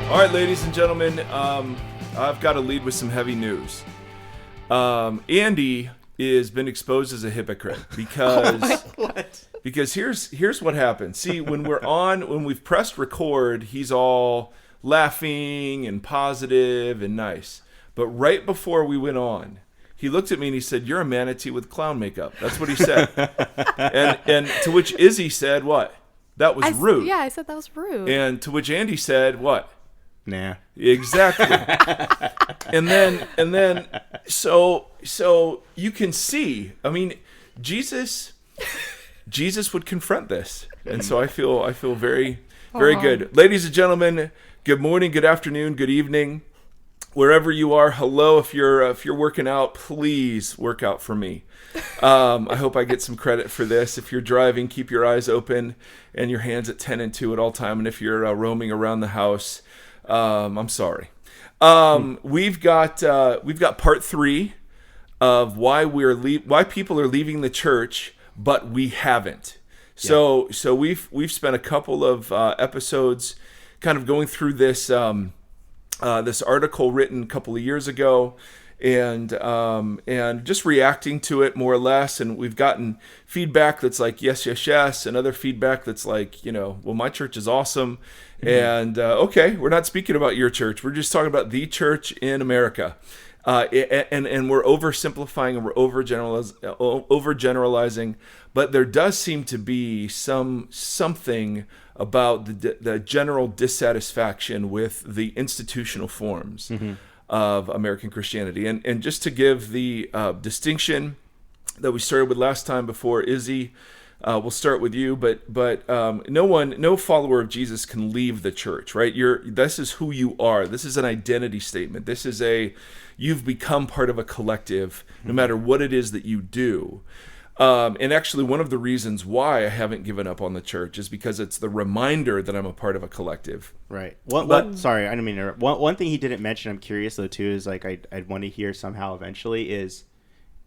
All right, ladies and gentlemen, I've got to lead with some heavy news. Andy has been exposed as a hypocrite because here's what happens. See, when we've pressed record, he's all laughing and positive and nice. But right before we went on, he looked at me and he said, "You're a manatee with clown makeup." That's what he said. and to which Izzy said, "What? That was rude." Yeah, I said that was rude. And to which Andy said, "What?" Nah. Exactly. and then so you can see, I mean, Jesus would confront this. And so I feel very good. Ladies and gentlemen, good morning, good afternoon, good evening. Wherever you are, hello. If you're working out, please work out for me. I hope I get some credit for this. If you're driving, keep your eyes open and your hands at 10 and 2 at all time. And if you're roaming around the house, I'm sorry. We've got part 3 of why people are leaving the church, but we haven't. So we've spent a couple of episodes kind of going through this this article written a couple of years ago, and just reacting to it more or less. And we've gotten feedback that's like yes, and other feedback that's like, well, my church is awesome. And okay, we're not speaking about your church. We're just talking about the church in America. And we're oversimplifying and we're overgeneralizing, but there does seem to be something about the general dissatisfaction with the institutional forms of American Christianity. And just to give the distinction that we started with last time before Izzy, we'll start with you, but no follower of Jesus can leave the church, right? This is who you are. This is an identity statement. This is you've become part of a collective, no matter what it is that you do. And actually, one of the reasons why I haven't given up on the church is because it's the reminder that I'm a part of a collective. Right. Sorry, I didn't mean to interrupt. One thing he didn't mention, I'm curious though too, is like I'd want to hear somehow eventually is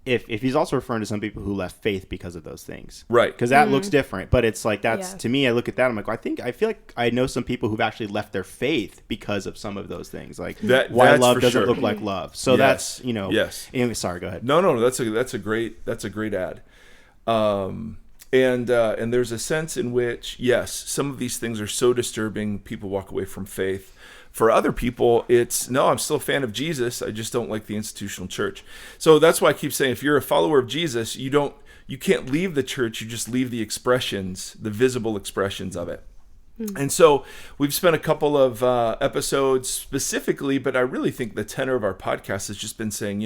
if he's also referring to some people who left faith because of those things. Right. Because that looks different. But it's like to me, I look at that, I'm like, I feel like I know some people who've actually left their faith because of some of those things. Like why love doesn't look like love. So that's, Yes. Anyway, sorry, go ahead. No, that's a great ad. And there's a sense in which, yes, some of these things are so disturbing, people walk away from faith. For other people, it's, no, I'm still a fan of Jesus, I just don't like the institutional church. So that's why I keep saying, if you're a follower of Jesus, you can't leave the church, you just leave the expressions, the visible expressions of it. And so we've spent a couple of episodes specifically, but I really think the tenor of our podcast has just been saying,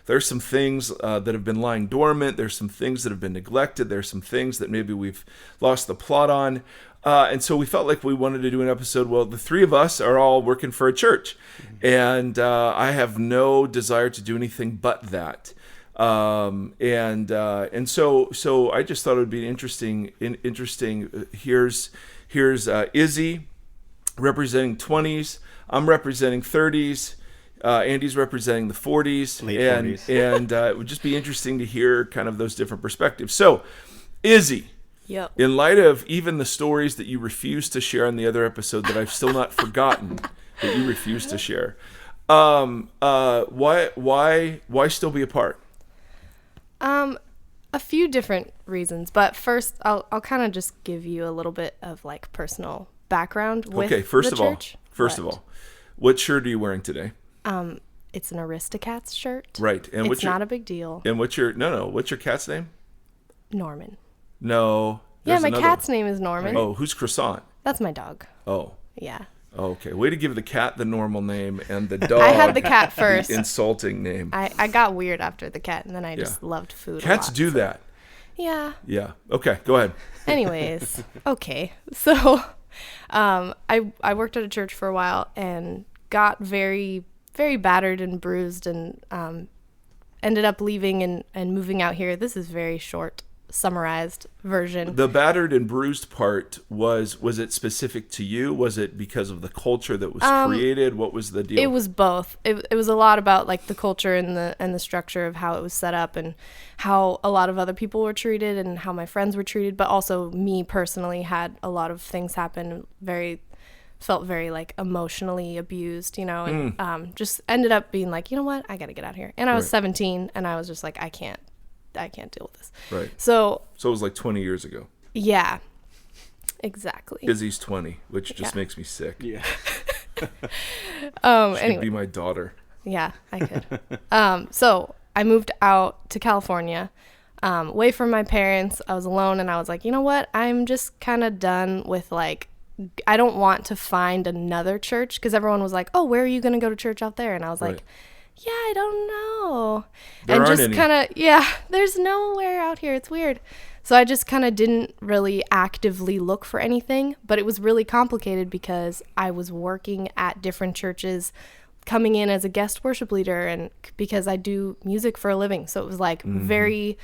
there's some things that have been lying dormant. There's some things that have been neglected. There's some things that maybe we've lost the plot on. And so we felt like we wanted to do an episode. Well, the three of us are all working for a church, and I have no desire to do anything but that. And so I just thought it would be interesting. Here's Izzy representing 20s. I'm representing 30s. Andy's representing the 40s. Late 40s. And it would just be interesting to hear kind of those different perspectives. So, Izzy, in light of even the stories that you refused to share on the other episode that I've still not forgotten that you refused to share, why still be apart? A few different reasons, but first I'll kind of just give you a little bit of like personal background with first the of church. Of all, what shirt are you wearing today? It's an Aristocats shirt. Right, and it's not a big deal. And what's your cat's name? Norman. No. Yeah, my cat's name is Norman. Oh, who's Croissant? That's my dog. Oh. Yeah. Okay, way to give the cat the normal name and the dog. I had the cat first. The insulting name. I got weird after the cat, and then I just loved food. Cats do that. Yeah. Yeah. Okay, go ahead. Anyways, okay. So, I worked at a church for a while and got very, very battered and bruised, and ended up leaving and moving out here. This is very short summarized version. The battered and bruised part was it specific to you? Was it because of the culture that was created? What was the deal? It was both. It was a lot about like the culture and the structure of how it was set up and how a lot of other people were treated and how my friends were treated, but also me personally had a lot of things happen very felt very like emotionally abused, you know, and just ended up being like, you know what, I got to get out of here. And I was 17 and I was just like, I can't deal with this. Right. So it was like 20 years ago. Yeah, exactly. Izzy's 20, which just makes me sick. Yeah. She Anyway. could be my daughter. Yeah, I could. So I moved out to California, away from my parents. I was alone and I was like, you know what? I'm just kind of done with like, I don't want to find another church, because everyone was like, oh, where are you going to go to church out there? And I was like, yeah, I don't know. There aren't any. Kind of, there's nowhere out here. It's weird. So I just kind of didn't really actively look for anything, but it was really complicated because I was working at different churches, coming in as a guest worship leader, and because I do music for a living. So it was like very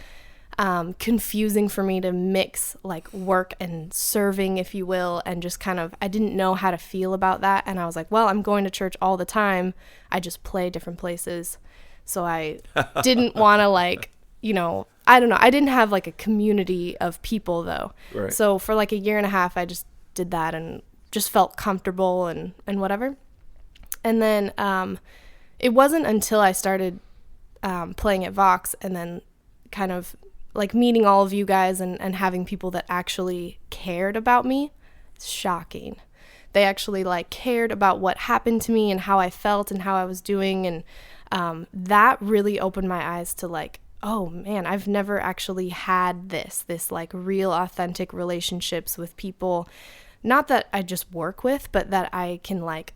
confusing for me to mix like work and serving, if you will, and just kind of, I didn't know how to feel about that. And I was like, well, I'm going to church all the time. I just play different places. So I didn't want to like, you know, I don't know. I didn't have like a community of people though. Right. So for like a year and a half, I just did that and just felt comfortable and whatever. And then it wasn't until I started playing at Vox and then kind of like meeting all of you guys and having people that actually cared about me. It's shocking. They actually like cared about what happened to me and how I felt and how I was doing. And that really opened my eyes to like, oh man, I've never actually had this like real authentic relationships with people. Not that I just work with, but that I can like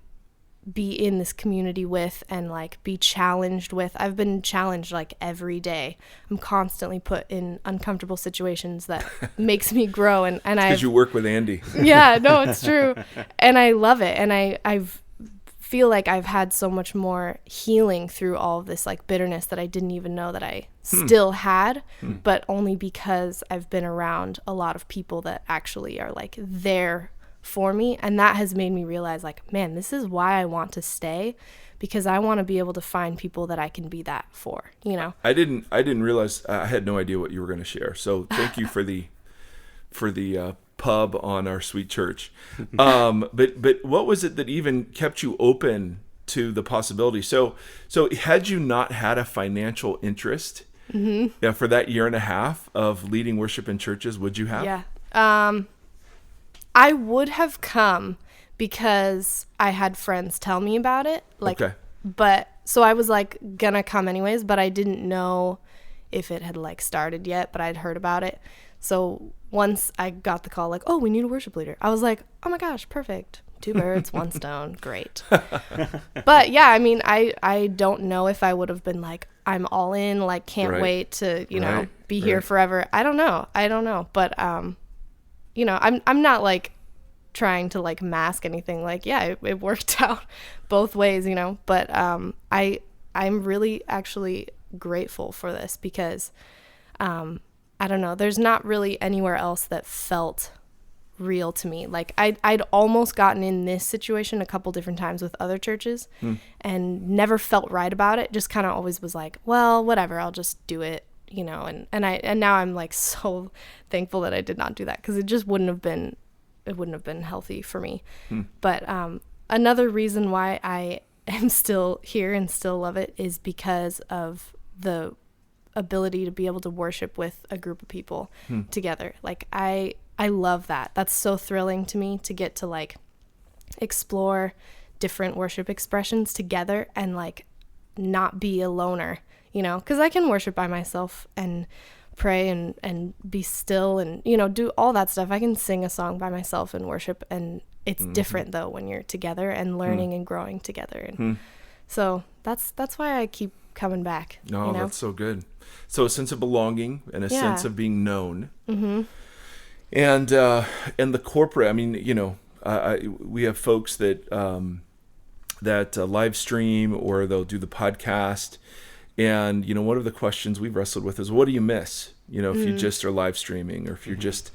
be in this community with and like be challenged with. I've been challenged like every day. I'm constantly put in uncomfortable situations that makes me grow. And because you work with Andy. Yeah, no, it's true. And I love it. And I've feel like I've had so much more healing through all of this like bitterness that I didn't even know that I still had, but only because I've been around a lot of people that actually are like there for me. And that has made me realize like, man, this is why I want to stay, because I want to be able to find people that I can be that for, you know? I didn't realize, I had no idea what you were going to share. So thank you for the pub on our sweet church. But what was it that even kept you open to the possibility? So had you not had a financial interest for that year and a half of leading worship in churches, would you have? Yeah. I would have come because I had friends tell me about it. Like, okay. But so I was like gonna come anyways, but I didn't know if it had like started yet, but I'd heard about it. So once I got the call, like, oh, we need a worship leader, I was like, oh my gosh, perfect. 2 birds, 1 stone. Great. But yeah, I mean, I don't know if I would have been like, I'm all in, like, can't wait to, you know, be here forever. I don't know. But, you know, I'm not like trying to like mask anything. Like, yeah, it worked out both ways, you know, but, I'm really actually grateful for this because, I don't know, there's not really anywhere else that felt real to me. Like I'd almost gotten in this situation a couple different times with other churches and never felt right about it. Just kind of always was like, well, whatever, I'll just do it, you know. And now I'm like so thankful that I did not do that, because it just wouldn't have been healthy for me. But another reason why I am still here and still love it is because of the ability to be able to worship with a group of people together. Like I love that. That's so thrilling to me, to get to like explore different worship expressions together and like not be a loner, you know, because I can worship by myself and pray and be still and, you know, do all that stuff. I can sing a song by myself and worship, and it's different though when you're together and learning and growing together. And so that's why I keep coming back. No, you know? That's so good. So a sense of belonging and a sense of being known. And the corporate, I mean, you know, we have folks that live stream, or they'll do the podcast. And, you know, one of the questions we've wrestled with is, what do you miss? You know, if you just are live streaming, or if you're just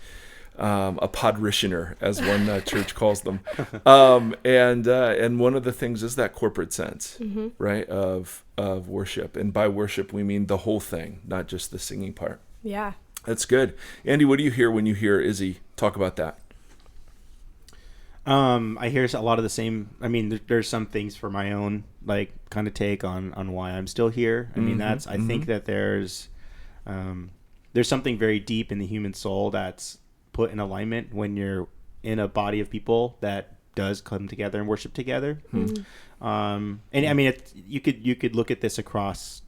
a podritioner, as one church calls them. And one of the things is that corporate sense, right, of worship. And by worship, we mean the whole thing, not just the singing part. Yeah. That's good. Andy, what do you hear when you hear Izzy talk about that? I hear a lot of the same. I mean, there's some things for my own like kind of take on why I'm still here. I mean, that's I think that there's something very deep in the human soul that's put in alignment when you're in a body of people that does come together and worship together. And I mean, you could look at this across,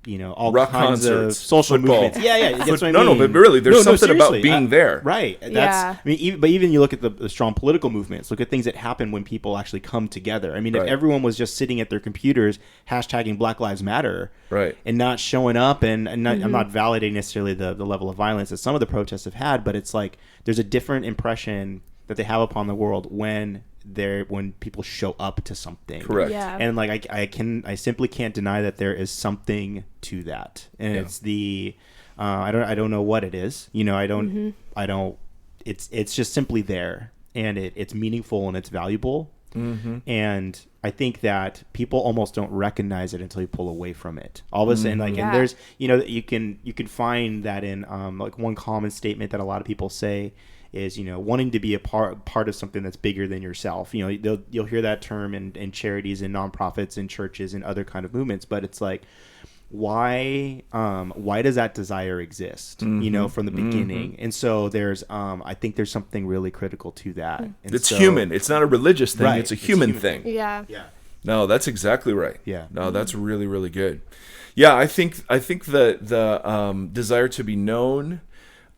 all rock kinds concerts, of social football. movements. Yeah, that's what I mean. No, but really, there's something about seriously. being there. Right. That's, Yeah. I mean, but even you look at the strong political movements, look at things that happen when people actually come together. I mean, if everyone was just sitting at their computers hashtagging Black Lives Matter, right, and not showing up, and not, I'm not validating necessarily the level of violence that some of the protests have had, but it's like there's a different impression that they have upon the world when people show up to something. Correct. Yeah. And like I simply can't deny that there is something to that, and it's the I don't know what it is. It's just simply there, and it's meaningful and it's valuable. And I think that people almost don't recognize it until you pull away from it. All of a sudden, like, and there's you can find that in like one common statement that a lot of people say is wanting to be a part of something that's bigger than yourself. You'll hear that term in charities and nonprofits and churches and other kind of movements, but it's like, why does that desire exist? From the beginning. And so there's I think there's something really critical to that. And it's human. It's not a religious thing. Right. It's a human thing. Yeah. No, that's exactly right. Yeah. No, that's really, really good. Yeah, I think the desire to be known,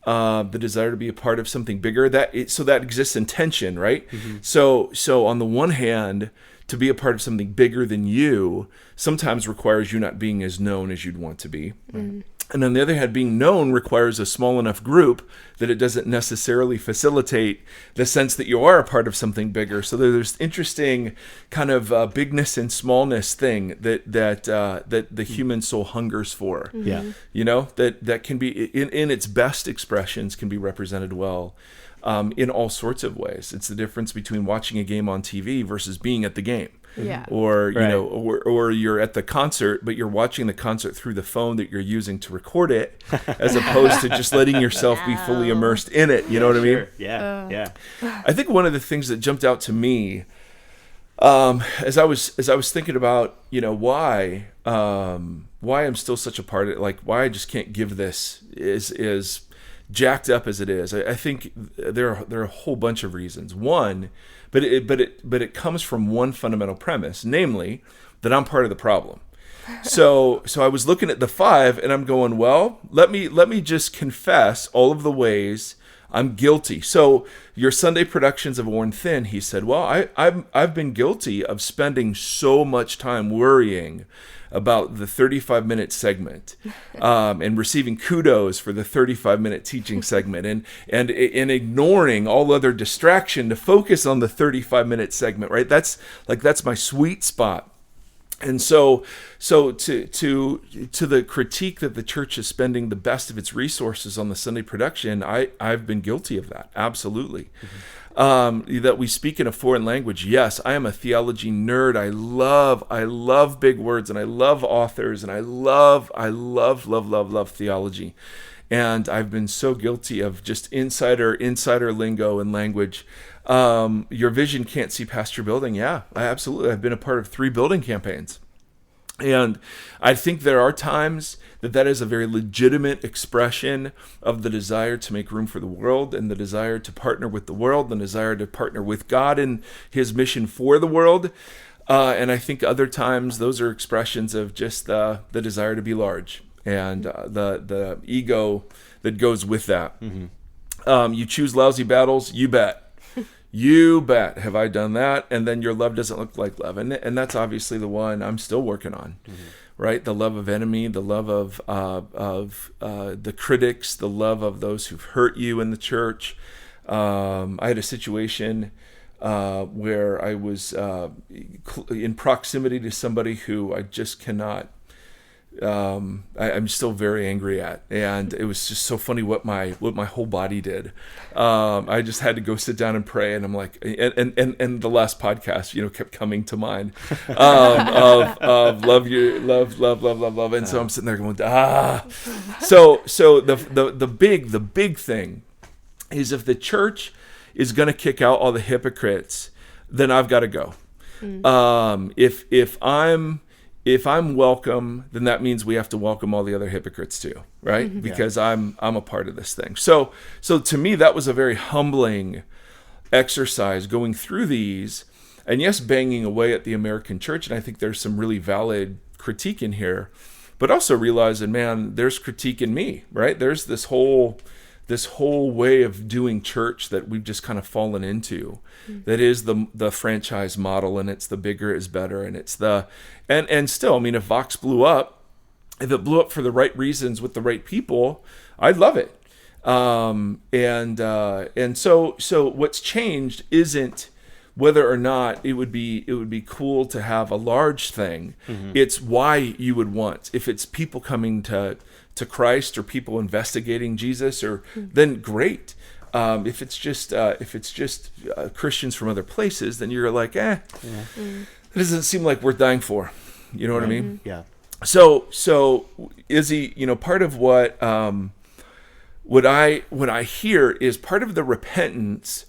the desire to be a part of something bigger, that exists in tension, right? So on the one hand, to be a part of something bigger than you sometimes requires you not being as known as you'd want to be. And on the other hand, being known requires a small enough group that it doesn't necessarily facilitate the sense that you are a part of something bigger. So there's interesting kind of bigness and smallness thing that the human soul hungers for. Yeah. That can be in its best expressions can be represented well in all sorts of ways. It's the difference between watching a game on TV versus being at the game. Yeah. Or or you're at the concert, but you're watching the concert through the phone that you're using to record it, as opposed to just letting yourself be fully immersed in it. You know what I mean? Yeah. I think one of the things that jumped out to me, as I was thinking about why I'm still such a part of it, like why I just can't give this is jacked up as it is. I think there are a whole bunch of reasons. One, but it comes from one fundamental premise, namely that I'm part of the problem. So I was looking at the 5 and I'm going, well, let me just confess all of the ways I'm guilty. So your Sunday productions have worn thin. He said, well, I've been guilty of spending so much time worrying about the 35-minute segment, and receiving kudos for the 35-minute teaching segment, and ignoring all other distraction to focus on the 35-minute segment. Right? That's my sweet spot. And so to the critique that the church is spending the best of its resources on the Sunday production, I've been guilty of that, absolutely. That we speak in a foreign language. Yes, I am a theology nerd. I love big words, and I love authors, and I love theology. And I've been so guilty of just insider lingo and language. Your vision can't see past your building. Yeah, I've been a part of 3 building campaigns. And I think there are times that is a very legitimate expression of the desire to make room for the world, and the desire to partner with the world, and the desire to partner with God in his mission for the world. And I think other times those are expressions of just the desire to be large and the ego that goes with that. You choose lousy battles, you bet. You bet. Have I done that? And then your love doesn't look like love. And that's obviously the one I'm still working on, right? The love of enemy, the love of the critics, the love of those who've hurt you in the church. I had a situation where I was in proximity to somebody who I just cannot, I'm still very angry at, and it was just so funny what my whole body did. I just had to go sit down and pray, and I'm like, and the last podcast, kept coming to mind, of love you, love, and so I'm sitting there going, So the big thing is, if the church is going to kick out all the hypocrites, then I've got to go. If I'm welcome, then that means we have to welcome all the other hypocrites too, right? Because I'm a part of this thing. So to me, that was a very humbling exercise going through these, and yes, banging away at the American church. And I think there's some really valid critique in here, but also realizing, man, there's critique in me, right? There's this whole way of doing church that we've just kind of fallen into, that is the franchise model, and it's the bigger is better, and it's and still, I mean, if Vox blew up, if it blew up for the right reasons with the right people, I'd love it. And so what's changed isn't whether or not it would be cool to have a large thing. It's why you would want, if it's people coming to Christ or people investigating Jesus, or then great. If it's just Christians from other places, then you're like, it doesn't seem like worth dying for. You know what I mean? Yeah. So Izzy, part of what I hear is part of the repentance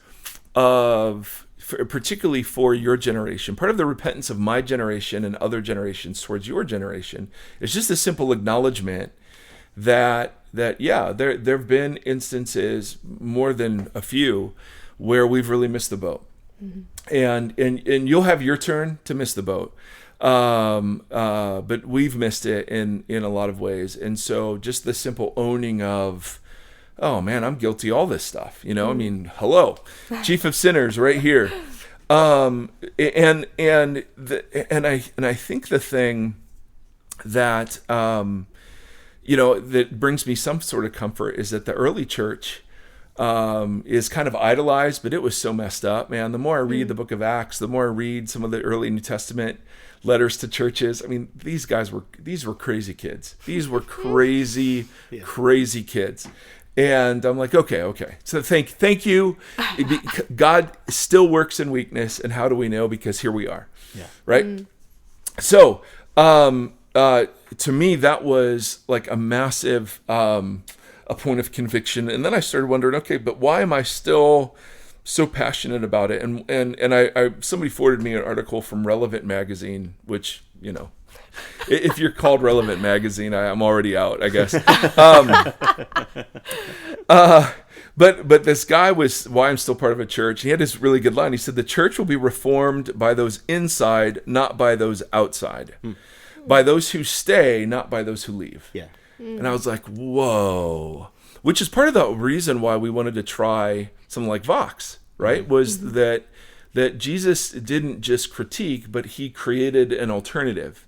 of, particularly for your generation, part of the repentance of my generation and other generations towards your generation is just a simple acknowledgement that there have been instances, more than a few, where we've really missed the boat. And you'll have your turn to miss the boat. But we've missed it in a lot of ways. And so just the simple owning of, oh man, I'm guilty of all this stuff. I mean, hello, chief of sinners right here. And I think the thing that, that brings me some sort of comfort is that the early church is kind of idolized, but it was so messed up, man. The more I read the book of Acts, the more I read some of the early New Testament letters to churches. I mean, these were crazy kids. These were crazy kids. And I'm like, okay. So thank you. God still works in weakness. And how do we know? Because here we are. Yeah. Right. So, to me, that was like a massive, a point of conviction. And then I started wondering, okay, but why am I still so passionate about it? And I somebody forwarded me an article from Relevant Magazine, which, if you're called Relevant Magazine, I'm already out, I guess. But this guy was why I'm still part of a church. He had this really good line. He said, the church will be reformed by those inside, not by those outside. By those who stay, not by those who leave. Yeah. And I was like, whoa. Which is part of the reason why we wanted to try something like Vox, right? Was that Jesus didn't just critique, but he created an alternative.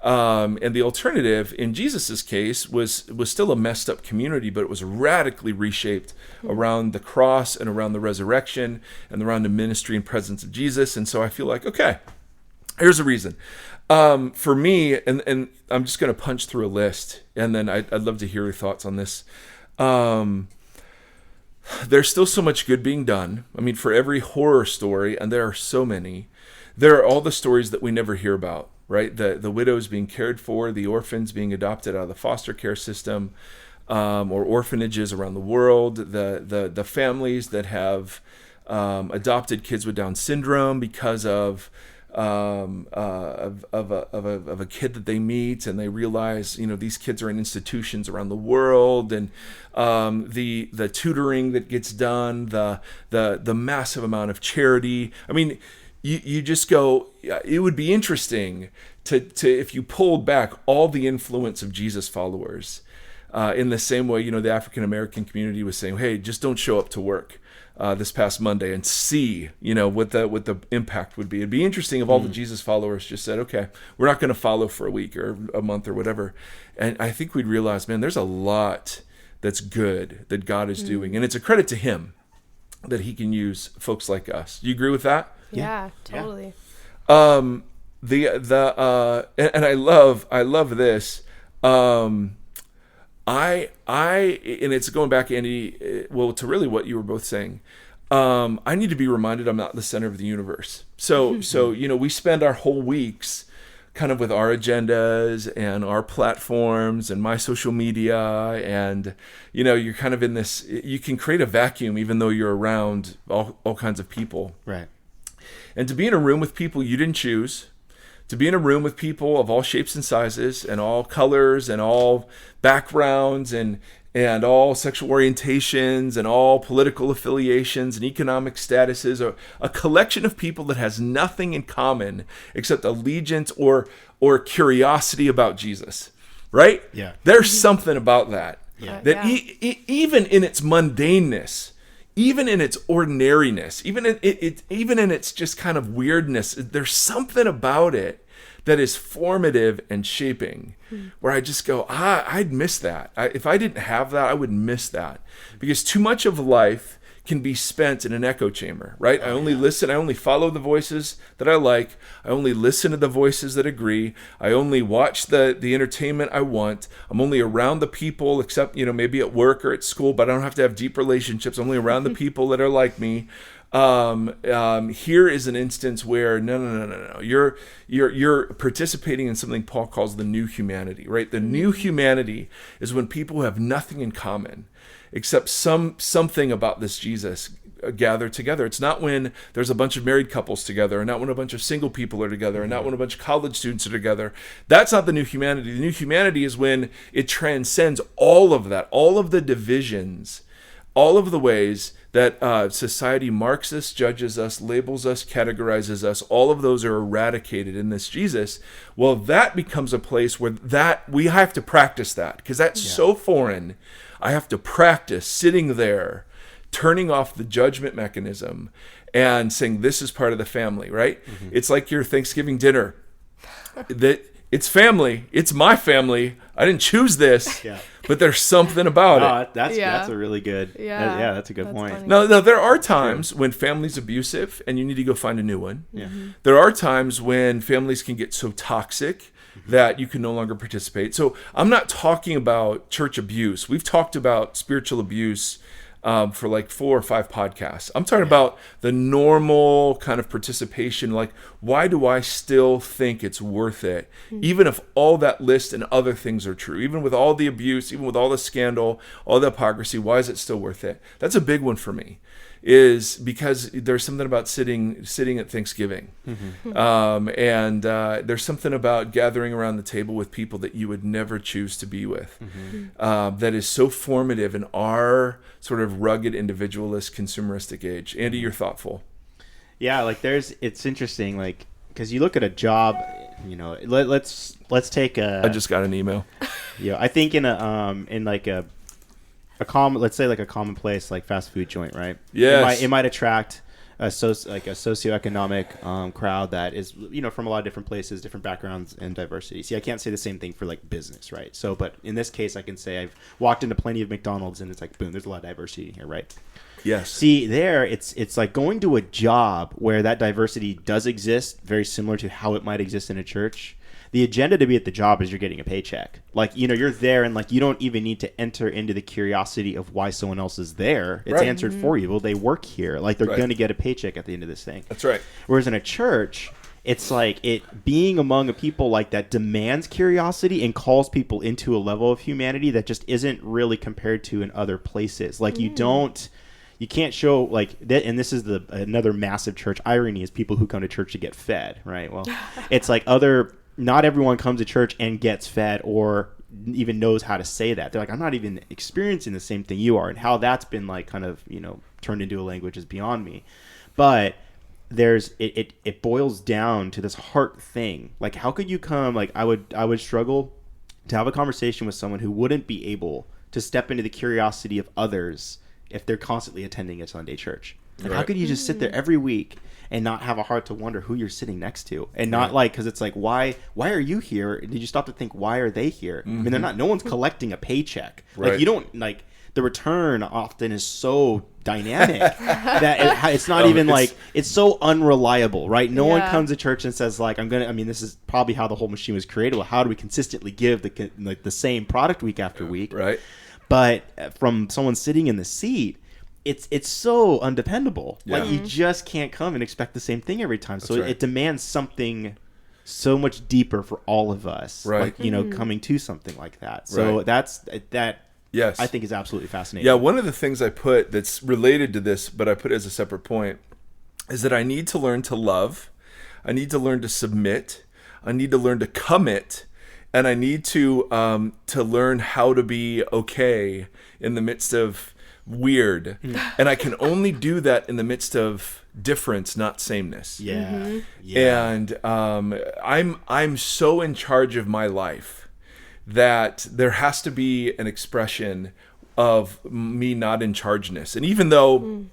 And the alternative in Jesus's case was still a messed up community, but it was radically reshaped around the cross and around the resurrection and around the ministry and presence of Jesus. And so I feel like, okay, here's a reason. For me, and I'm just going to punch through a list, and then I'd love to hear your thoughts on this. There's still so much good being done. I mean, for every horror story, and there are so many, there are all the stories that we never hear about, right? The widows being cared for, the orphans being adopted out of the foster care system, or orphanages around the world, the families that have adopted kids with Down syndrome because of a kid that they meet, and they realize, these kids are in institutions around the world, and the tutoring that gets done, the massive amount of charity. I mean, you just go, it would be interesting to if you pulled back all the influence of Jesus followers, in the same way, the African American community was saying, hey, just don't show up to work this past Monday, and see, what the impact would be. It'd be interesting if all the Jesus followers just said, okay, we're not going to follow for a week or a month or whatever. And I think we'd realize, man, there's a lot that's good that God is doing. And it's a credit to him that he can use folks like us. Do you agree with that? Yeah, totally. And I love this. And it's going back, Andy, to really what you were both saying. I need to be reminded I'm not the center of the universe. So we spend our whole weeks kind of with our agendas and our platforms and my social media, and you're kind of in this, you can create a vacuum even though you're around all kinds of people. Right. And to be in a room with people you didn't choose, to be in a room with people of all shapes and sizes and all colors and all backgrounds and all sexual orientations and all political affiliations and economic statuses, or a collection of people that has nothing in common except allegiance or curiosity about Jesus, right? Yeah. There's something about that. Yeah. That even in its mundaneness, even in its ordinariness, even in its just kind of weirdness, there's something about it that is formative and shaping, where I just go, I'd miss that. If I didn't have that, I would miss that, because too much of life can be spent in an echo chamber, right? I only listen, I only follow the voices that I like, I only listen to the voices that agree, I only watch the entertainment I want, I'm only around the people, except, maybe at work or at school, but I don't have to have deep relationships, I'm only around the people that are like me. Here is an instance where no. You're participating in something Paul calls the new humanity, right? The new humanity is when people who have nothing in common except something about this Jesus gather together. It's not when there's a bunch of married couples together, or not when a bunch of single people are together, or not when a bunch of college students are together. That's not the new humanity. The new humanity is when it transcends all of that, all of the divisions, all of the ways that society marks us, judges us, labels us, categorizes us. All of those are eradicated in this Jesus. Well, that becomes a place where we have to practice that, because that's so foreign. I have to practice sitting there, turning off the judgment mechanism and saying, this is part of the family, right? Mm-hmm. It's like your Thanksgiving dinner. It's family. It's my family. I didn't choose this, but there's something about it. That's a really good. Yeah, that's a good point. Funny. Now, there are times when family's abusive and you need to go find a new one. Yeah. Mm-hmm. There are times when families can get so toxic that you can no longer participate. So I'm not talking about church abuse. We've talked about spiritual abuse for like 4 or 5 podcasts. I'm talking about the normal kind of participation. Like, why do I still think it's worth it? Even if all that list and other things are true, even with all the abuse, even with all the scandal, all the hypocrisy, why is it still worth it? That's a big one for me, is because there's something about sitting at Thanksgiving. And there's something about gathering around the table with people that you would never choose to be with, that is so formative in our sort of rugged, individualist, consumeristic age. Andy, you're thoughtful. Yeah, like it's interesting, like, because you look at a job, let's take a. I just got an email. I think in a common, let's say like a commonplace like fast food joint, right? Yes. It might attract a socioeconomic crowd that is, from a lot of different places, different backgrounds and diversity. See, I can't say the same thing for like business, right? So, but in this case, I can say I've walked into plenty of McDonald's and it's like, boom, there's a lot of diversity here, right? Yes. See, there, it's like going to a job where that diversity does exist, very similar to how it might exist in a church. The agenda to be at the job is you're getting a paycheck. Like, you're there and like you don't even need to enter into the curiosity of why someone else is there. It's answered for you. Well, they work here. Like, they're going to get a paycheck at the end of this thing. That's right. Whereas in a church, it's like it being among a people like that demands curiosity and calls people into a level of humanity that just isn't really compared to in other places. Like, you can't show like that. And this is another massive church irony is people who come to church to get fed, right? Well, it's like not everyone comes to church and gets fed or even knows how to say that. They're like, I'm not even experiencing the same thing you are. And how that's been like kind of, turned into a language is beyond me. But it boils down to this heart thing. Like, how could you come, like I would struggle to have a conversation with someone who wouldn't be able to step into the curiosity of others if they're constantly attending a Sunday church. Like, how could you just sit there every week and not have a heart to wonder who you're sitting next to, and not like, because it's like, why are you here? Did you stop to think, why are they here? I mean, no one's collecting a paycheck. Like, you don't, like, the return often is so dynamic that it's not even like, it's so unreliable, right? No one comes to church and says like, this is probably how the whole machine was created. Well, how do we consistently give the same product week after week? Right. But from someone sitting in the seat, it's so undependable. Like, you just can't come and expect the same thing every time. So it demands something so much deeper for all of us, Right. like, coming to something like that. So Right. that Yes. I think is absolutely fascinating. Yeah, one of the things I put that's related to this, but I put it as a separate point, is that I need to learn to love. I need to learn to submit. I need to learn to commit. And I need to learn how to be okay in the midst of weird. And I can only do that in the midst of difference, not sameness. Yeah. Yeah. And I'm so in charge of my life that there has to be an expression of me not in chargeness. And even though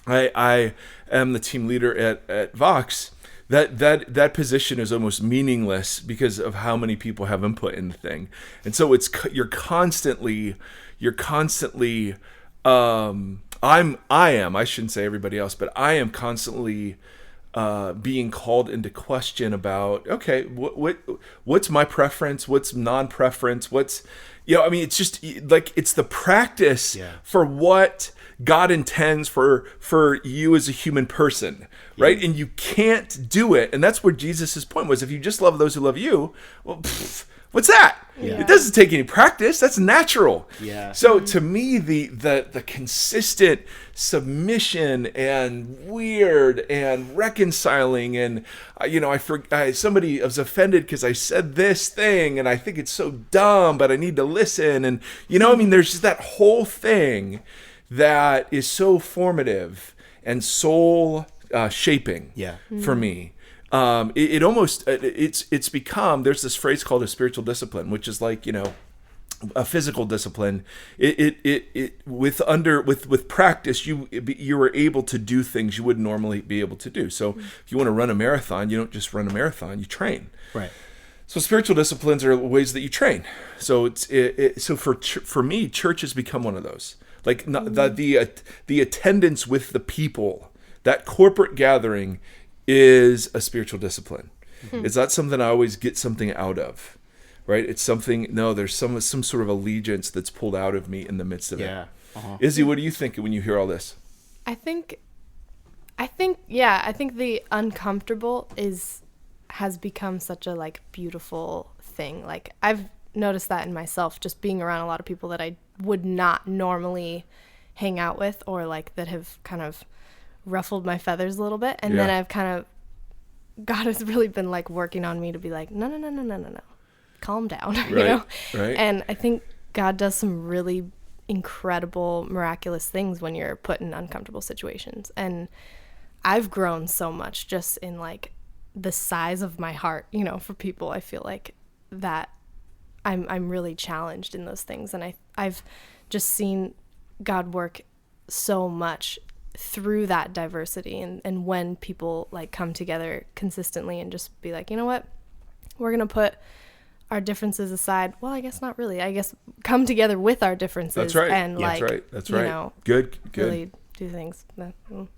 I am the team leader at Vox, that position is almost meaningless because of how many people have input in the thing. And so you're constantly I shouldn't say everybody else, but I am constantly being called into question about, okay, what's my preference? What's non-preference? It's just like, it's the practice for what God intends for you as a human person, right? And you can't do it. And that's where Jesus's point was. If you just love those who love you, well, what's that? Yeah. It doesn't take any practice. That's natural. Yeah. So to me, the consistent submission and weird and reconciling, and somebody was offended because I said this thing and I think it's so dumb, but I need to listen. And there's just that whole thing that is so formative and soul shaping for me. It almost it's become, there's this phrase called a spiritual discipline, which is like, a physical discipline. With practice, you were able to do things you wouldn't normally be able to do. So if you want to run a marathon, you don't just run a marathon, you train. Right. So spiritual disciplines are ways that you train. So for me, church has become one of those. Like the attendance with the people, that corporate gathering is a spiritual discipline. It's not something I always get something out of, right? It's something, there's some sort of allegiance that's pulled out of me in the midst of it. Izzy, what do you think when you hear all this? I think the uncomfortable has become such a like beautiful thing. Like I've noticed that in myself, just being around a lot of people that I would not normally hang out with, or like that have kind of ruffled my feathers a little bit. And then I've kind of, God has really been like working on me to be like, no, calm down, Right. And I think God does some really incredible, miraculous things when you're put in uncomfortable situations. And I've grown so much just in like the size of my heart, for people. I feel like that I'm really challenged in those things. And I've just seen God work so much through that diversity, and when people like come together consistently and just be like, you know what, we're gonna put our differences aside. Well, I guess not really. I guess come together with our differences. That's right. And That's like, right. That's right. Good. Really do things.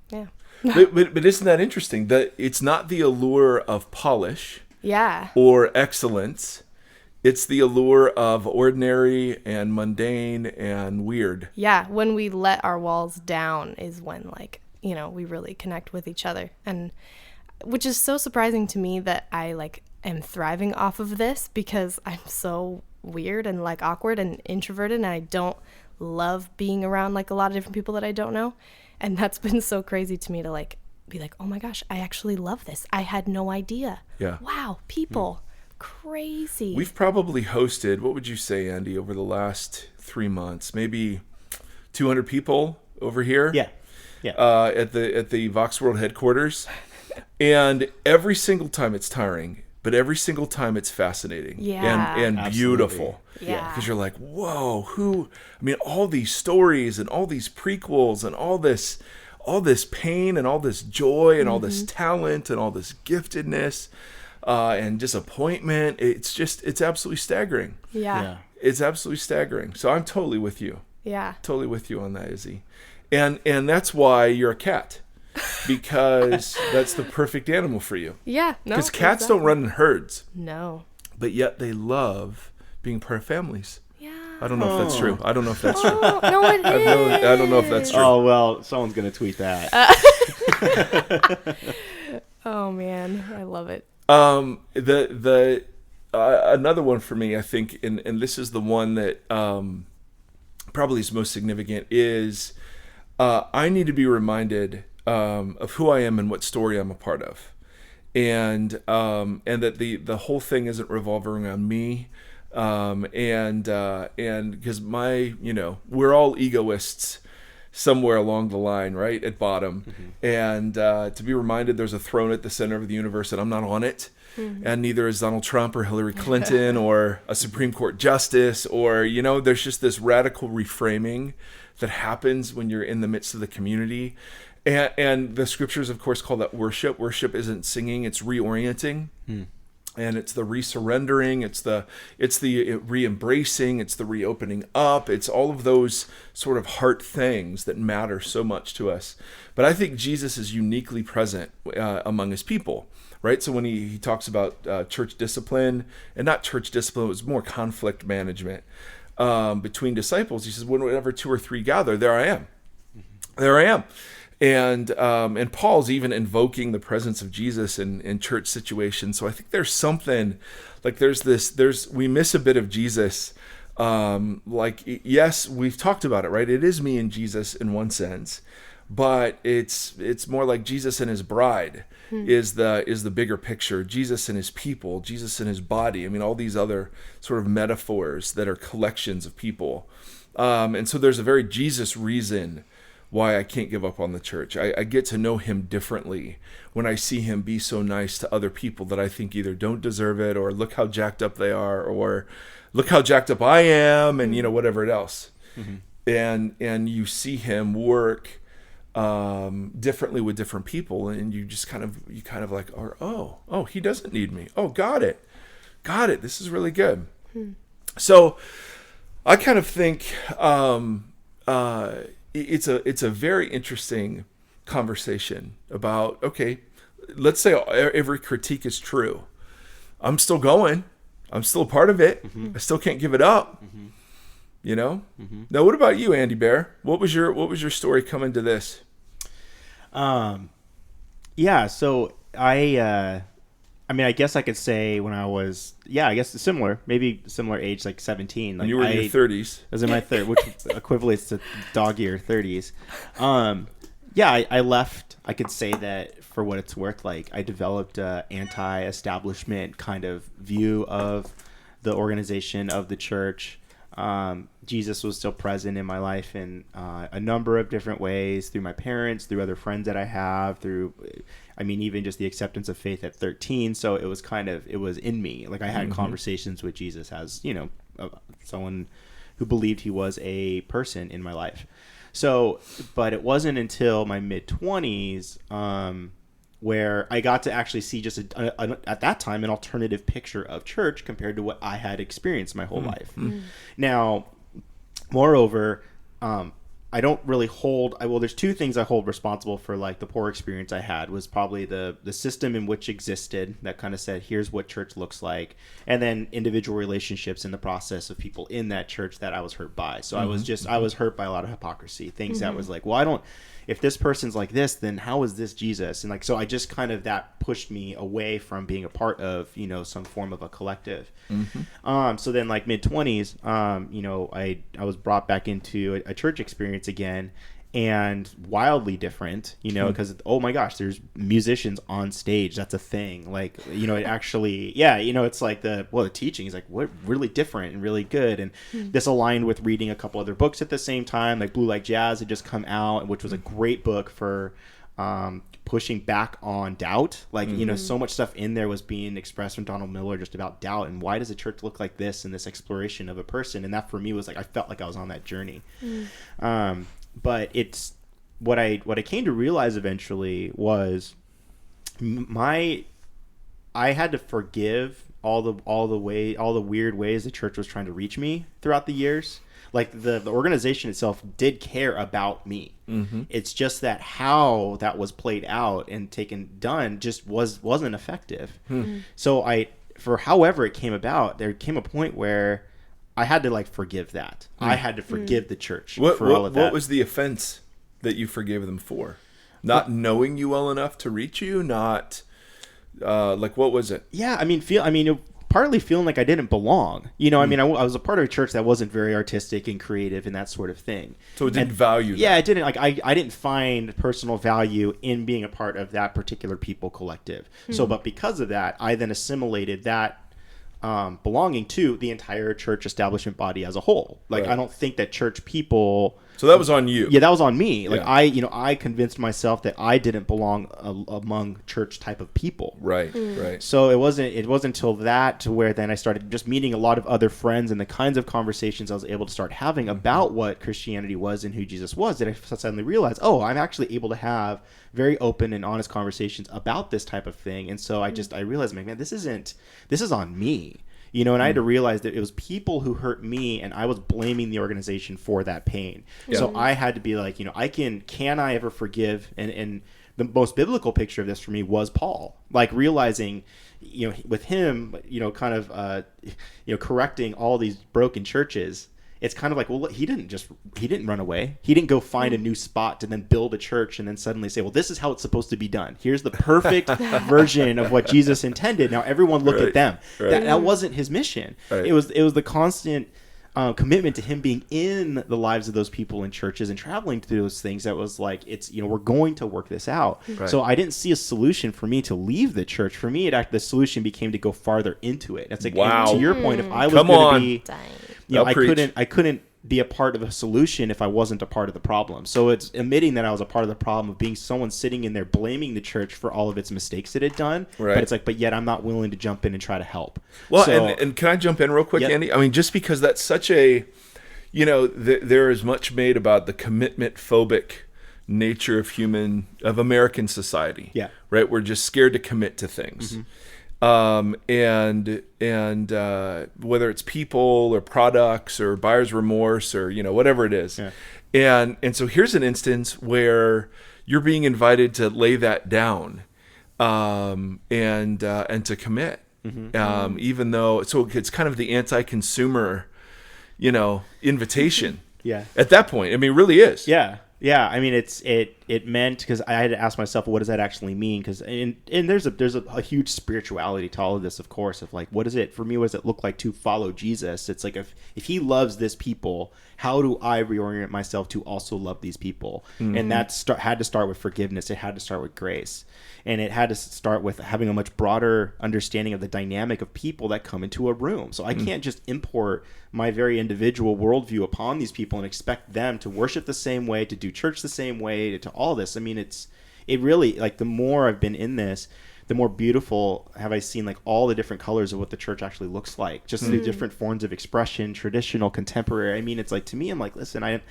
Yeah. But isn't that interesting that it's not the allure of polish, or excellence? It's the allure of ordinary and mundane and weird. Yeah, when we let our walls down is when, like, we really connect with each other. And which is so surprising to me that I, like, am thriving off of this, because I'm so weird and, like, awkward and introverted, and I don't love being around, like, a lot of different people that I don't know. And that's been so crazy to me to, like, be like, oh my gosh, I actually love this. I had no idea. Yeah. Wow, people. Crazy. We've probably hosted, what would you say, Andy, over the last 3 months, maybe 200 people over here? Yeah. At the Vox World headquarters. And every single time it's tiring, but every single time it's fascinating and beautiful. Yeah. Because you're like, whoa, all these stories and all these prequels and all this pain and all this joy and all this talent and all this giftedness. And disappointment. It's absolutely staggering. Yeah. It's absolutely staggering. So I'm totally with you. Yeah. Totally with you on that, Izzy. And that's why you're a cat. Because that's the perfect animal for you. Yeah. No. Because cats don't run in herds. No. But yet they love being part of families. Yeah. I don't know if that's true. No, it is. I don't know if that's true. Oh, well, someone's going to tweet that. Oh, man. I love it. The another one for me, I think, and this is the one that probably is most significant, is I need to be reminded of who I am and what story I'm a part of, and that the whole thing isn't revolving around me, and because we're all egoists somewhere along the line, right at bottom, and to be reminded there's a throne at the center of the universe and I'm not on it. And neither is Donald Trump or Hillary Clinton or a Supreme Court justice, or, there's just this radical reframing that happens when you're in the midst of the community. And the scriptures, of course, call that worship. Worship isn't singing, it's reorienting. And it's the resurrendering, it's the re-embracing, it's the reopening up. It's all of those sort of heart things that matter so much to us. But I think Jesus is uniquely present among his people. Right, so when he talks about church discipline, and not church discipline, it was more conflict management between disciples. He says, whenever 2 or 3 gather, there I am. There I am. And Paul's even invoking the presence of Jesus in church situations. So I think there's something, like we miss a bit of Jesus. Yes, we've talked about it, right? It is me and Jesus in one sense, but it's more like Jesus and his bride is the bigger picture. Jesus and his people, Jesus and his body. I mean, all these other sort of metaphors that are collections of people. And so there's a very Jesus reason why I can't give up on the church. I get to know him differently when I see him be so nice to other people that I think either don't deserve it, or look how jacked up they are, or look how jacked up I am, and whatever else. And you see him work differently with different people, and you kind of like, oh, he doesn't need me. Oh, got it. This is really good. So I kind of think it's a very interesting conversation about, okay, let's say every critique is true. I'm still going. I'm still a part of it. I still can't give it up. Now, what about you, Andy Bear? What was your story coming to this? So I guess I could say when I was, similar age, like 17. Like when you were in your 30s. I was in my third, which equivalates to dog year 30s. I left. I could say that for what it's worth, like I developed a anti-establishment kind of view of the organization of the church. Jesus was still present in my life in a number of different ways, through my parents, through other friends that I have, even just the acceptance of faith at 13. So it was it was in me. Like I had conversations with Jesus as, someone who believed he was a person in my life. So, but it wasn't until my mid-20s where I got to actually see just at that time an alternative picture of church compared to what I had experienced my whole life. Now, moreover, I don't really hold. There's 2 things I hold responsible for. Like the poor experience I had was probably the system in which existed that kind of said, here's what church looks like, and then individual relationships in the process of people in that church that I was hurt by. So I was hurt by a lot of hypocrisy, things that was like, well, if this person's like this, then how is this Jesus? And so I just that pushed me away from being a part of, some form of a collective. So then like mid-20s, I was brought back into a church experience again, and wildly different, because, oh my gosh, there's musicians on stage. That's a thing. Like, it actually, it's like the teaching is like what really different and really good. And this aligned with reading a couple other books at the same time, like Blue Like Jazz had just come out, which was a great book for pushing back on doubt. Like, so much stuff in there was being expressed from Donald Miller just about doubt and why does a church look like this, and this exploration of a person. And that for me was like, I felt like I was on that journey. But it's what I came to realize eventually was I had to forgive all the weird ways the church was trying to reach me throughout the years. Like the organization itself did care about me. It's just that how that was played out and done just wasn't effective. So for however it came about, there came a point where I had to forgive that. I had to forgive the church for all of that. What was the offense that you forgave them for? Not knowing you well enough to reach you? Not Like, what was it? Yeah, partly feeling like I didn't belong. I mean, I was a part of a church that wasn't very artistic and creative and that sort of thing. So it didn't value that. Yeah, it didn't. Like, I didn't find personal value in being a part of that particular people collective. So, but because of that, I then assimilated that belonging to the entire church establishment body as a whole. Like, Right. I don't think that church people... So that was on you. Yeah, that was on me. Like, Yeah. I convinced myself that I didn't belong among church type of people. Right, right. So it wasn't until that to where then I started just meeting a lot of other friends, and the kinds of conversations I was able to start having about what Christianity was and who Jesus was, that I suddenly realized, I'm actually able to have very open and honest conversations about this type of thing. And so I realized, man, this is on me. And I had to realize that it was people who hurt me, and I was blaming the organization for that pain. Yeah. So I had to be like, can I ever forgive? And the most biblical picture of this for me was Paul, like realizing, with him, kind of, correcting all these broken churches. It's kind of like, well, he didn't run away. He didn't go find a new spot to then build a church and then suddenly say, well, this is how it's supposed to be done. Here's the perfect version of what Jesus intended. Now everyone look at them. Right. That wasn't his mission. Right. It was the constant commitment to him being in the lives of those people in churches and traveling through those things that was like, we're going to work this out. Right. So I didn't see a solution for me to leave the church. For me, the solution became to go farther into it. It's like, wow. To your point, if I was going to be... I couldn't be a part of a solution if I wasn't a part of the problem. So it's admitting that I was a part of the problem of being someone sitting in there blaming the church for all of its mistakes it had done. Right. But it's like, but yet I'm not willing to jump in and try to help. Well, and can I jump in real quick, yep. Andy? I mean, just because that's such a, there is much made about the commitment phobic nature of American society. Yeah. Right. We're just scared to commit to things. Mm-hmm. And whether it's people or products or buyer's remorse or, whatever it is. Yeah. And so here's an instance where you're being invited to lay that down, and to commit, even though, so it's kind of the anti-consumer, invitation. Yeah. At that point, I mean, it really is. Yeah. Yeah, I mean, it meant, because I had to ask myself, what does that actually mean? Because and there's a huge spirituality to all of this, of course, of like, what does it look like to follow Jesus? It's like, if he loves this people, how do I reorient myself to also love these people? Mm-hmm. And that had to start with forgiveness. It had to start with grace. And it had to start with having a much broader understanding of the dynamic of people that come into a room. So I can't just import my very individual worldview upon these people and expect them to worship the same way, to do church the same way, to all this. I mean, it really, like, the more I've been in this, the more beautiful have I seen, like, all the different colors of what the church actually looks like, just the different forms of expression, traditional, contemporary. I mean, it's like, to me, I'm like, listen,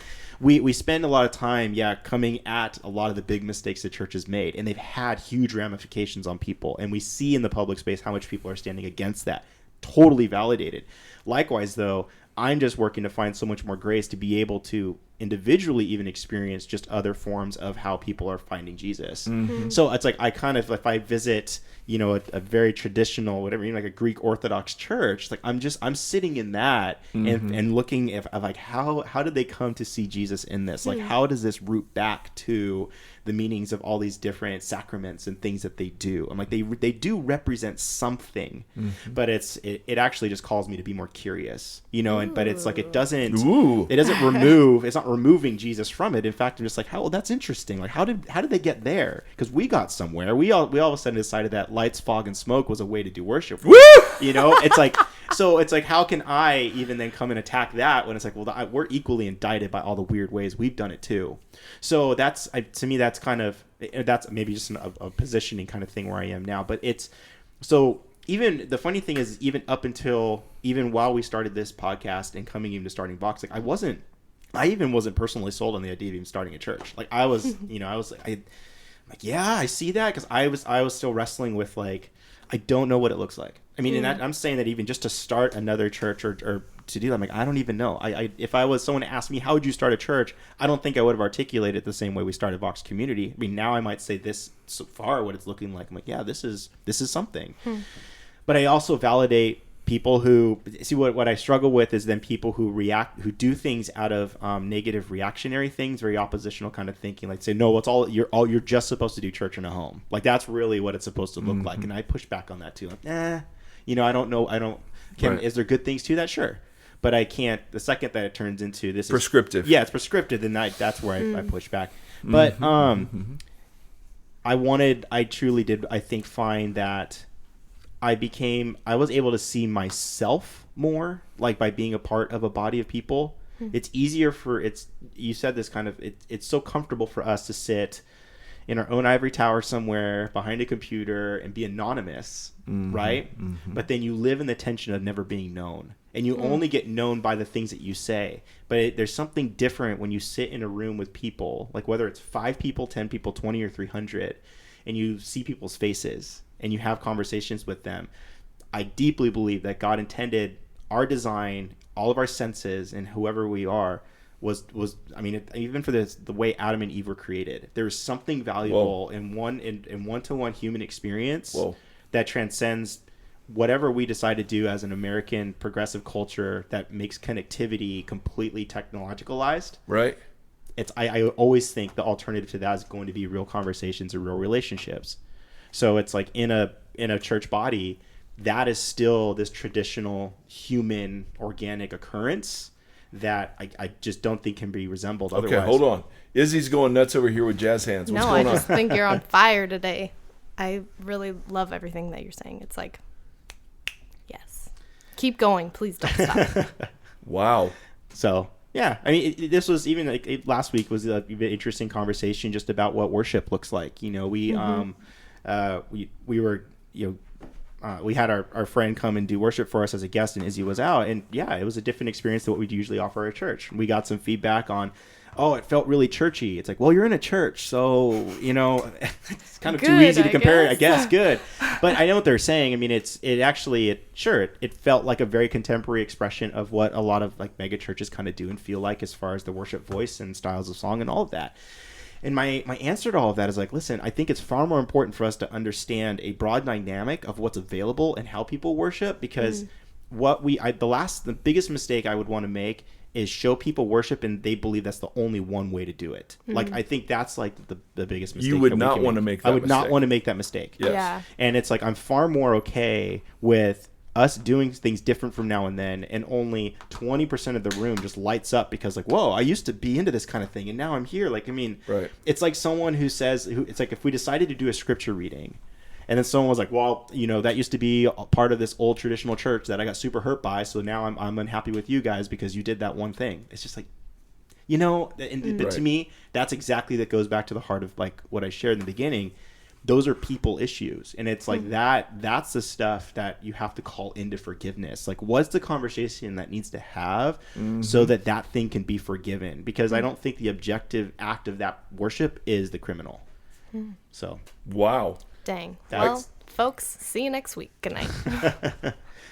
we spend a lot of time, coming at a lot of the big mistakes the church has made, and they've had huge ramifications on people, and we see in the public space how much people are standing against that. Totally validated. Likewise, though, I'm just working to find so much more grace to be able to individually even experience just other forms of how people are finding Jesus. Mm-hmm. So it's like, I kind of, if I visit, a very traditional, whatever, like a Greek Orthodox church, like I'm sitting in that and looking at like, how did they come to see Jesus in this? Like, how does this root back to the meanings of all these different sacraments and things that they do? I'm like, they do represent something, but it actually just calls me to be more curious, but it's like, it doesn't remove, it's not removing Jesus from it. In fact, I'm just like, that's interesting. Like, how did they get there? Because we got somewhere. We all of a sudden decided that lights, fog, and smoke was a way to do worship. Woo! It's like, so it's like, how can I even then come and attack that when it's like, well, we're equally indicted by all the weird ways we've done it too. So to me, that's maybe just a positioning kind of thing where I am now. But it's, so even the funny thing is, even while we started this podcast and coming even to starting Vox, like, I even wasn't personally sold on the idea of even starting a church. Like, I was, I see that, because I was still wrestling with, like, I don't know what it looks like. I mean, and I'm saying that even just to start another church or to do that, I'm like, I don't even know. If I was someone to ask me, how would you start a church? I don't think I would have articulated it the same way we started Vox Community. I mean, now I might say this so far, what it's looking like. I'm like, yeah, this is something. But I also validate people who see what I struggle with is then people who do things out of negative reactionary things, very oppositional kind of thinking, like say, no, you're just supposed to do church in a home. Like that's really what it's supposed to look like. And I push back on that too. Like, I don't know. Is there good things to that? Sure. But I can't, the second that it turns into this prescriptive. It's prescriptive. Then that's where I push back. But I truly did, I think, find that I was able to see myself more, like by being a part of a body of people. It's easier you said this kind of, it's so comfortable for us to sit in our own ivory tower somewhere behind a computer and be anonymous, right? But then you live in the tension of never being known. And you only get known by the things that you say. But there's something different when you sit in a room with people, like whether it's 5 people, 10 people, 20 or 300, and you see people's faces and you have conversations with them. I deeply believe that God intended our design, all of our senses, and whoever we are, even for the way Adam and Eve were created, there is something valuable in one-to-one human experience that transcends whatever we decide to do as an American progressive culture that makes connectivity completely technologicalized. Right. I always think the alternative to that is going to be real conversations and real relationships. So it's like in a church body, that is still this traditional human organic occurrence that I just don't think can be resembled otherwise. Okay, hold on. Izzy's going nuts over here with jazz hands. What's going on? I just think you're on fire today. I really love everything that you're saying. It's like, yes. Keep going. Please don't stop. Wow. So, yeah. I mean, this was even like last week was an interesting conversation just about what worship looks like. You know, we were, we had our friend come and do worship for us as a guest, and Izzy was out. And yeah, it was a different experience than what we'd usually offer at church. We got some feedback on, it felt really churchy. It's like, well, you're in a church, so, it's kind of too easy to compare, I guess. Good. But I know what they're saying. I mean, it felt like a very contemporary expression of what a lot of like mega churches kind of do and feel like as far as the worship voice and styles of song and all of that. And my answer to all of that is like, listen, I think it's far more important for us to understand a broad dynamic of what's available and how people worship, because the biggest mistake I would want to make is show people worship and they believe that's the only one way to do it. Like, I think that's like the biggest mistake. You would not want to make that mistake. I would not want to make that mistake. Yes. Yeah. And it's like, I'm far more okay with us doing things different from now and then, and only 20% of the room just lights up because like, whoa, I used to be into this kind of thing and now I'm here. Like, I mean, right. It's like someone it's like if we decided to do a scripture reading and then someone was like, well, that used to be a part of this old traditional church that I got super hurt by, so now I'm unhappy with you guys because you did that one thing. It's just like, but to me, that's exactly that goes back to the heart of like what I shared in the beginning. Those are people issues. And it's like that's the stuff that you have to call into forgiveness. Like, what's the conversation that needs to have so that thing can be forgiven? Because I don't think the objective act of that worship is the criminal. So. Wow. Dang. Well, folks, see you next week. Good night.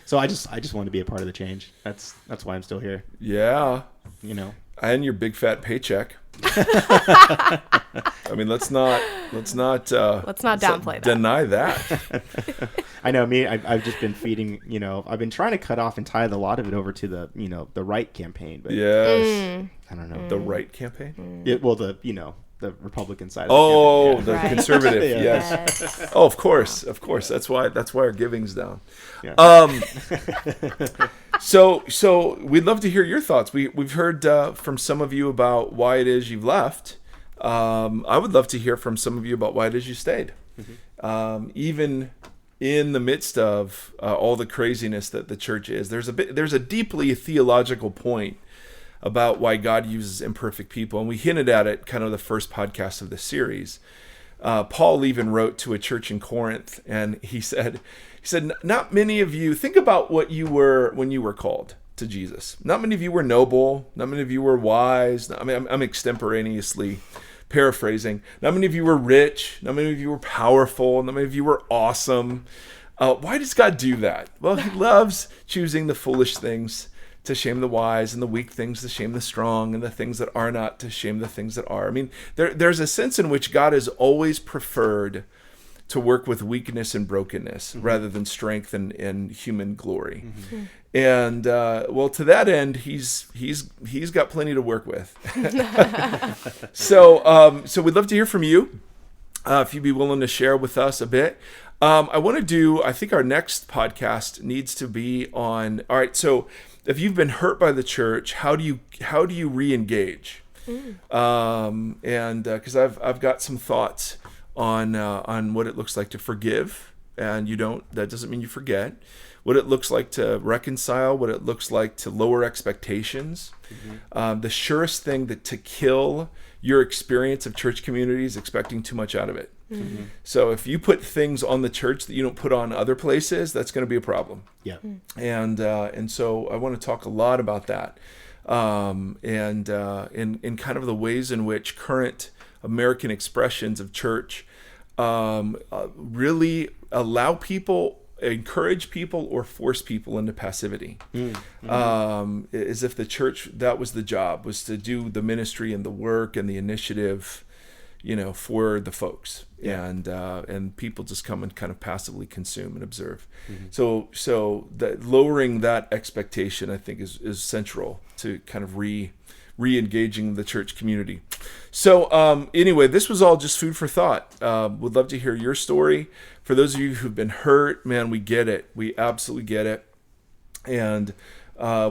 So I just want to be a part of the change. That's why I'm still here. Yeah. And your big fat paycheck. I mean, let's not downplay that. Deny that. I know. I've just been feeding. I've been trying to cut off and tie a lot of it over to the right campaign. But yes, I don't know the right campaign. The Republican side. The conservative. Yes. Oh, of course. That's why our giving's down. Yeah. So we'd love to hear your thoughts. We've heard from some of you about why it is you've left. I would love to hear from some of you about why it is you stayed. Even in the midst of all the craziness that the church is, there's a deeply theological point about why God uses imperfect people. And we hinted at it kind of the first podcast of the series. Paul even wrote to a church in Corinth, and he said, not many of you, think about what you were when you were called to Jesus. Not many of you were noble. Not many of you were wise. I'm extemporaneously paraphrasing. Not many of you were rich. Not many of you were powerful. Not many of you were awesome. Why does God do that? Well, he loves choosing the foolish things to shame the wise, and the weak things to shame the strong, and the things that are not to shame the things that are. I mean, there's a sense in which God has always preferred to work with weakness and brokenness rather than strength and human glory. And well, to that end, he's got plenty to work with. So we'd love to hear from you. If you'd be willing to share with us a bit. I think our next podcast needs to be on, all right, so if you've been hurt by the church, how do you re-engage? And because I've got some thoughts on what it looks like to forgive, and that doesn't mean you forget. What it looks like to reconcile, what it looks like to lower expectations. The surest thing to kill your experience of church community is expecting too much out of it. So if you put things on the church that you don't put on other places, that's going to be a problem. Yeah. And so I want to talk a lot about that, and in kind of the ways in which current American expressions of church really encourage people or force people into passivity. As if the church, that was the job, was to do the ministry and the work and the initiative, for the folks. And people just come and kind of passively consume and observe. So that lowering that expectation, I think, is central to kind of re-engaging the church community. So anyway, this was all just food for thought. Would love to hear your story. For those of you who've been hurt, man, we get it. We absolutely get it. And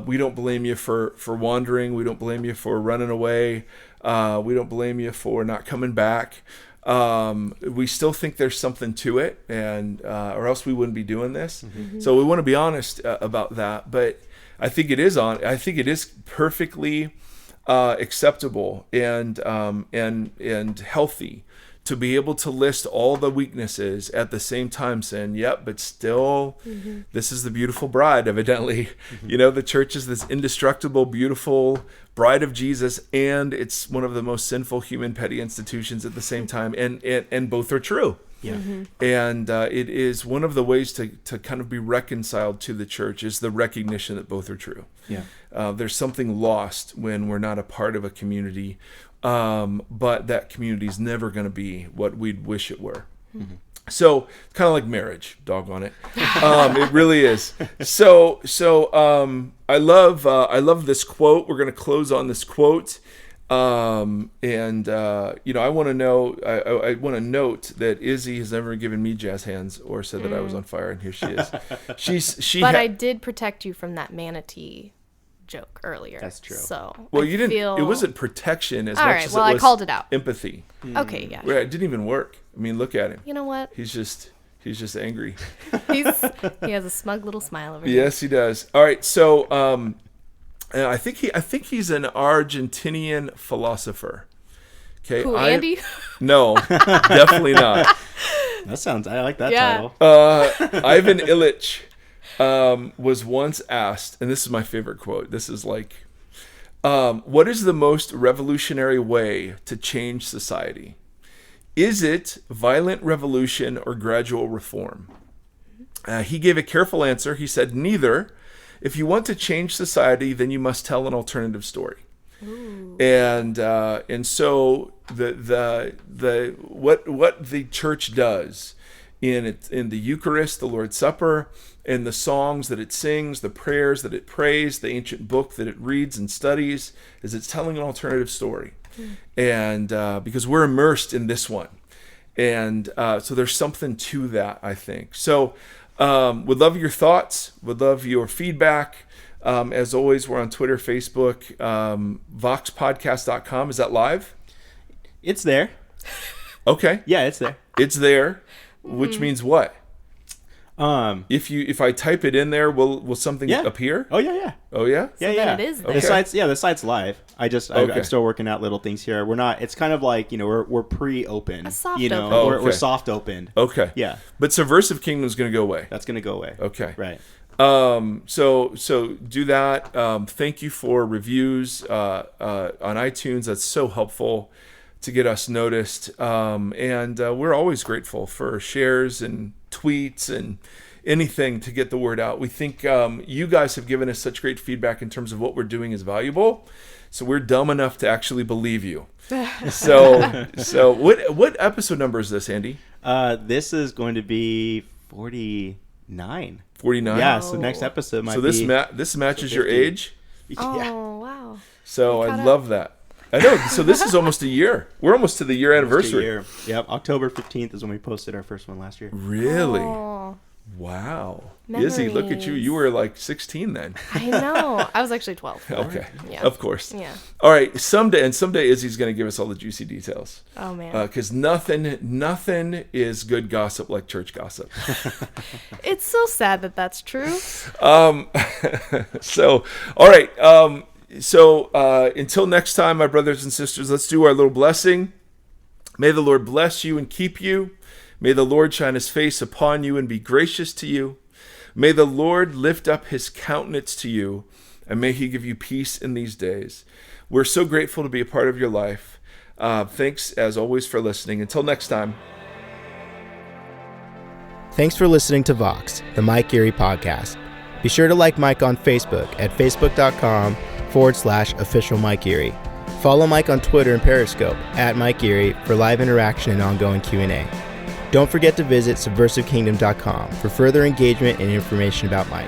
we don't blame you for wandering. We don't blame you for running away. We don't blame you for not coming back. We still think there's something to it, and or else we wouldn't be doing this. So we want to be honest about that. But I think it is perfectly acceptable and healthy to be able to list all the weaknesses at the same time, saying, yep, but still, this is the beautiful bride, evidently. The church is this indestructible, beautiful bride of Jesus, and it's one of the most sinful human petty institutions at the same time, and both are true. Yeah. And it is one of the ways to kind of be reconciled to the church is the recognition that both are true. Yeah. There's something lost when we're not a part of a community, but that community is never going to be what we'd wish it were. So kind of like marriage, doggone it. It really is. So I love this quote. We're going to close on this quote. I want to know, I want to note that Izzy has never given me jazz hands or said that I was on fire, and here she is. I did protect you from that manatee joke earlier. That's true. So you didn't. It wasn't protection as all much right, as well, it was I called it out. Empathy. Okay, yeah. It didn't even work. I mean, look at him. You know what? He's just angry. He has a smug little smile over here. Yes, he does. All right, so I think he's an Argentinian philosopher. Okay, Who, Andy? No, definitely not. I like that title. Ivan Illich was once asked, and this is my favorite quote. This is like, what is the most revolutionary way to change society? Is it violent revolution or gradual reform? He gave a careful answer. He said, neither. If you want to change society, then you must tell an alternative story. Ooh. And so what the church does in the Eucharist, the Lord's Supper, and the songs that it sings, the prayers that it prays, the ancient book that it reads and studies, is it's telling an alternative story. And because we're immersed in this one. And so there's something to that, I think. So would love your thoughts, would love your feedback. As always, we're on Twitter, Facebook, voxpodcast.com. Is that live? It's there. Okay. Yeah, it's there. It's there, which means what? If I type it in there, will something appear? Oh yeah. Oh yeah. So it is there. The site's live. I'm still working out little things here. We're not. It's kind of like we're pre-open. A soft open. open. We're soft opened. Okay. Yeah. But Subversive Kingdom is going to go away. That's going to go away. Okay. Right. So do that. Thank you for reviews on iTunes. That's so helpful to get us noticed. And we're always grateful for shares and tweets and anything to get the word out. We think you guys have given us such great feedback in terms of what we're doing is valuable. So we're dumb enough to actually believe you. So what episode number is this, Andy? This is going to be 49. 49. Yeah, so next episode might So this matches your 50. age. Oh, wow. So We I caught love that. I know. So this is almost a year. We're almost to the year anniversary. Yep, October 15th is when we posted our first one last year. Really? Oh, Wow. Izzy, look at you. You were like 16 then. I know. I was actually 12. Okay. Yeah. Of course. Yeah. All right. Someday Izzy's going to give us all the juicy details. Oh, man. Because nothing is good gossip like church gossip. It's so sad that that's true. So, all right. Until next time, my brothers and sisters, let's do our little blessing. May the Lord bless you and keep you. May the Lord shine his face upon you and be gracious to you. May the Lord lift up his countenance to you, and may he give you peace in these days. We're so grateful to be a part of your life. Thanks, as always, for listening. Until next time. Thanks for listening to Vox, the Mike Erre podcast. Be sure to like Mike on Facebook at facebook.com/official Mike Erre. Follow Mike on Twitter and Periscope at Mike Erre for live interaction and ongoing Q&A. Don't forget to visit subversivekingdom.com for further engagement and information about Mike.